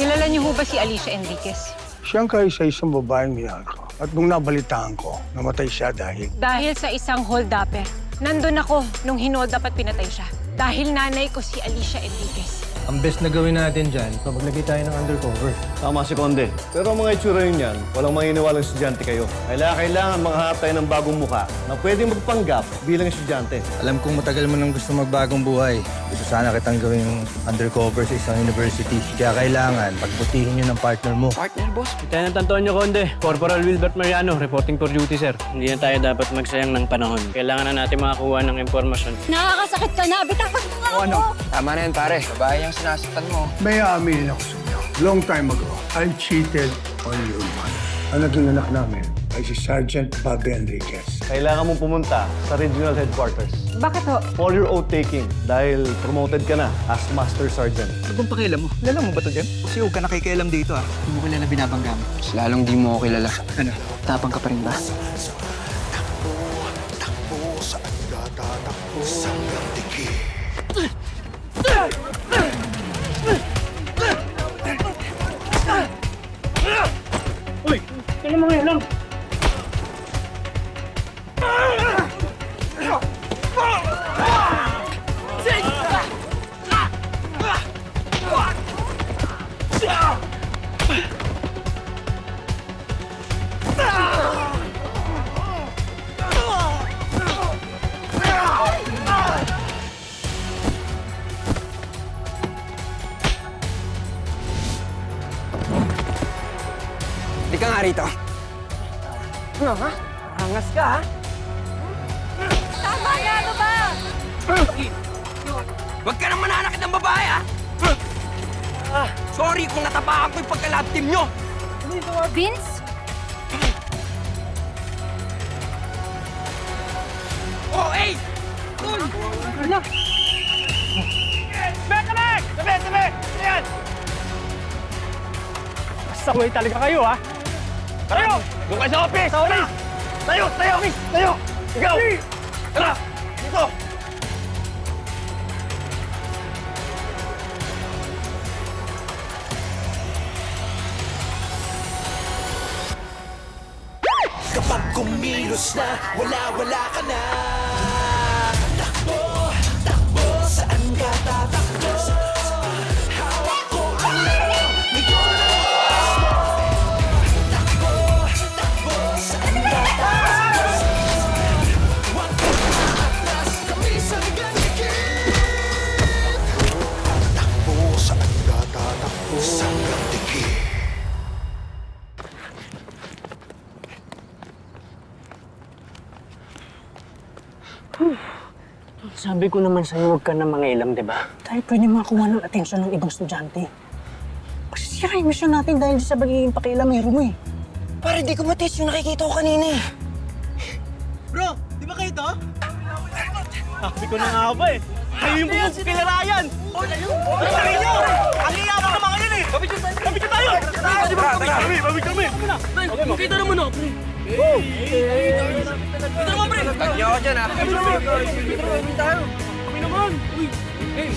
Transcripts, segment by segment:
Kilala niyo ho ba si Alicia Enriquez? Siyang kaisa-isang babaeng minahal ko. At nung nabalitaan ko, namatay siya dahil... Dahil sa isang hold-upper. Nandun ako nung hinold up at pinatay siya. Dahil nanay ko si Alicia Enriquez. Ang best na gawin natin dyan, maglagay tayo ng undercover. Tama si Conde. Pero ang mga itsura yun yan, walang maniniwalang estudyante kayo. Kailangan makahanap tayo ng bagong mukha na pwedeng magpanggap bilang estudyante. Alam kong matagal mo nang gusto magbagong buhay. Gusto sana kitang gawing undercover sa isang university. Kaya kailangan pagbutihin nyo ng partner mo. Partner, boss. Lieutenant Antonio Conde, Corporal Wilbert Mariano, reporting for duty, sir. Hindi na tayo dapat magsayang ng panahon. Kailangan na natin makakuha ng impormasyon. Nakakasakit ka na! Bitawan mo nga ako! Tama na yan, pare. Babae yung sinasaktan mo. May aaminin ako sa inyo. Long time ago, I cheated on your mother. Ang naging anak namin ay si Sergeant Bobby Enriquez. Kailangan mong pumunta sa regional headquarters. Bakit ho? For your oath taking dahil promoted ka na as Master Sergeant. Ano bang pakialam mo? Kilala mo ba ito, Jem? Kasi huwag ka nakikialam dito, ah. Hindi mo kilala binabangga mo. Mas lalong di mo ako kilala. Ano? Tapang ka pa rin ba? Hindi ka nga rito. Ano, ha? Angas ka, ha? Tama na! Ano ba? Huwag ka nang mananakit ng babae, ha? Sorry kung natapakan ko yung pagka-lab team nyo. Vince? Oh, hey! Sakway talaga kayo, ha? Tayo! Doon kayo sa office! Sa office! Tayo! Tayo! Tayo! Ikaw! Tara! Dito! Kapag kumilos na, wala ka na. Takbo, takbo, saan ka tatakbo? Hawak ko ang laro, ikaw na boss mo. Takbo, takbo, saan ka tatakbo? Huwag ka maatras, kapisang ganikit. Takbo, saan ka tatakbo? Sanggang dikit. Sabi ko naman sa'yo, huwag ka na mangilam, di ba? Tayo pwede makakuha ng atensyon ng ibang estudyante. Kasi sira yung mission natin dahil sa pagiging pakialamero mo, eh. Pare, di ko matis yung nakikita ko kanina, eh. Bro, di ba kayo to? Sabi ko na nga ba, eh. Kayo yung bumubog kila Ryan! Sabi nyo! Ang iyabang naman kayo, eh! Babig ka tayo! Babig kami! Kita naman ako, pre. Ito naman, pre! Tag niyo ako dyan, ha? Kami naman! Uy! Hey!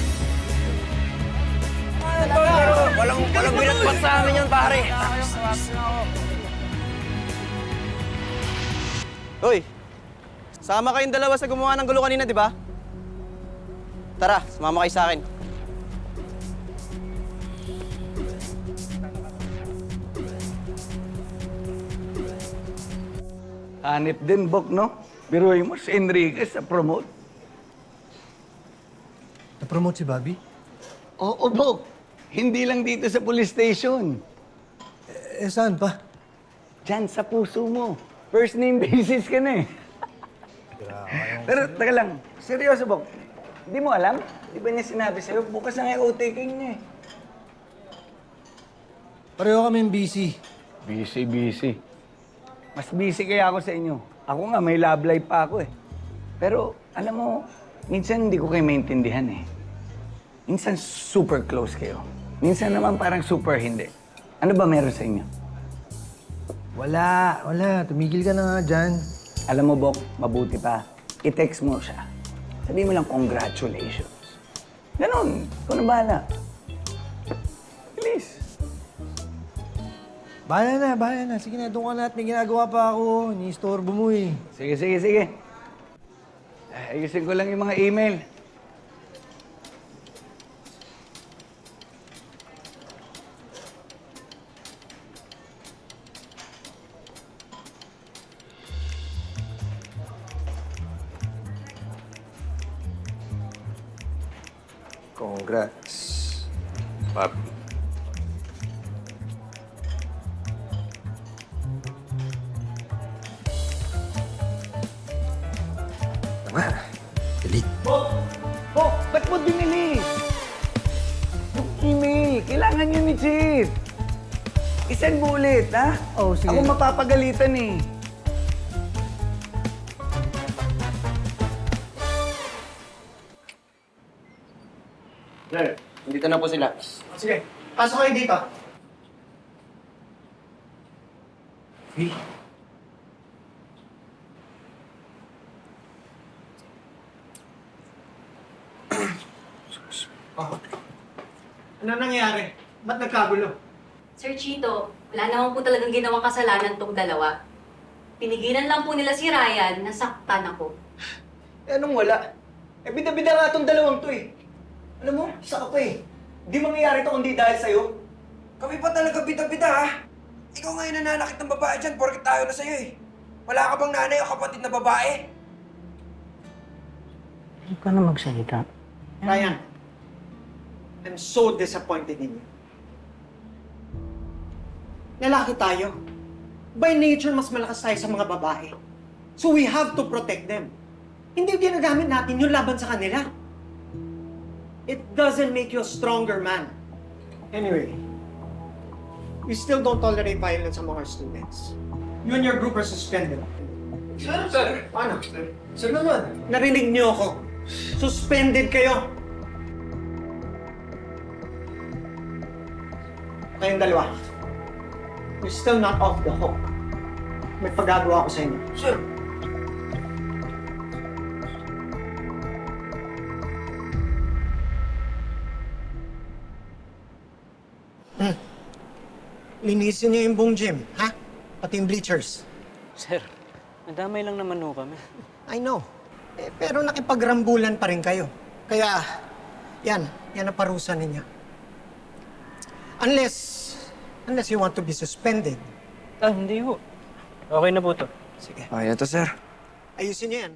Walang binatbat sa amin yun, pare. Hoy! Sama kayong dalawa sa gumawa ng gulo kanina, di ba? Tara, sumama kayo sa akin. Hanip din, Bok, no? Biruin mo si Enriquez sa promote. Na-promote si Bobby? Oo, Bok. Hindi lang dito sa police station. Eh, saan pa? Diyan sa puso mo. First name basis ka na, eh. Pero, taga lang. Seryoso, Bok. Hindi mo alam? Di ba niya sinabi sa'yo? Bukas na nga o-taking niya, eh. Pareho kaming busy. Busy. Mas busy kaya ako sa inyo. Ako nga, may love life pa ako, eh. Pero, alam mo, minsan hindi ko kayo maintindihan, eh. Minsan super close kayo. Minsan naman parang super hindi. Ano ba meron sa inyo? Wala. Tumigil ka na nga dyan. Alam mo, Bok, mabuti pa. I-text mo siya. Sabihin mo lang, congratulations. Ganon. Ikaw na bahala. Please. Bahala na. Sige na, doon ka na at may ginagawa pa ako. Iniistorbo mo eh. Sige. Ayusin ko lang yung mga email. Congrats, papi. Tama. Delete. Ba't mo dinili? Yung email, kailangan yun ni Chief. Isend mo ulit, ha? Oh, sige. Ako mapapagalitan eh. Sir, nandito na po sila. Sige, pasok kayo dito. Ano nangyari? Ba't nagkagulo? Sir Chito, wala naman po talagang ginawang kasalanan tong dalawa. Pinigilan lang po nila si Ryan na saktan ako. Eh, anong wala? Eh, bida-bida nga itong dalawang to eh. Alam mo, isa ka pa eh. Di mangyayari to kundi dahil sa'yo. Kami pa talaga bida-bida ha? Ikaw ngayon nananakit ng babae dyan porket tayo na sa'yo eh. Wala ka bang nanay o kapatid na babae? Huwag ka na magsalita. Ryan, I'm so disappointed in you. Lalaki tayo. By nature, mas malakas tayo sa mga babae. So we have to protect them. Hindi ginagamit natin yung laban sa kanila. It doesn't make you a stronger man. Anyway, we still don't tolerate violence among our students. You and your group are suspended. Sir! Paano? Sir naman. Narinig niyo ako. Suspended kayo. Kayong dalawa. You're still not off the hook. May pagagawa ko sa inyo. Sir! Linisin niyo yung buong gym, ha? Pati yung bleachers. Sir, nadamay lang naman ho kami. I know. Eh, pero nakipagrambulan pa rin kayo. Kaya, yan ang parusa ninyo. Unless you want to be suspended. Hindi ho. Okay na po to. Sige. Okay na to, sir. Ayusin niyo yan.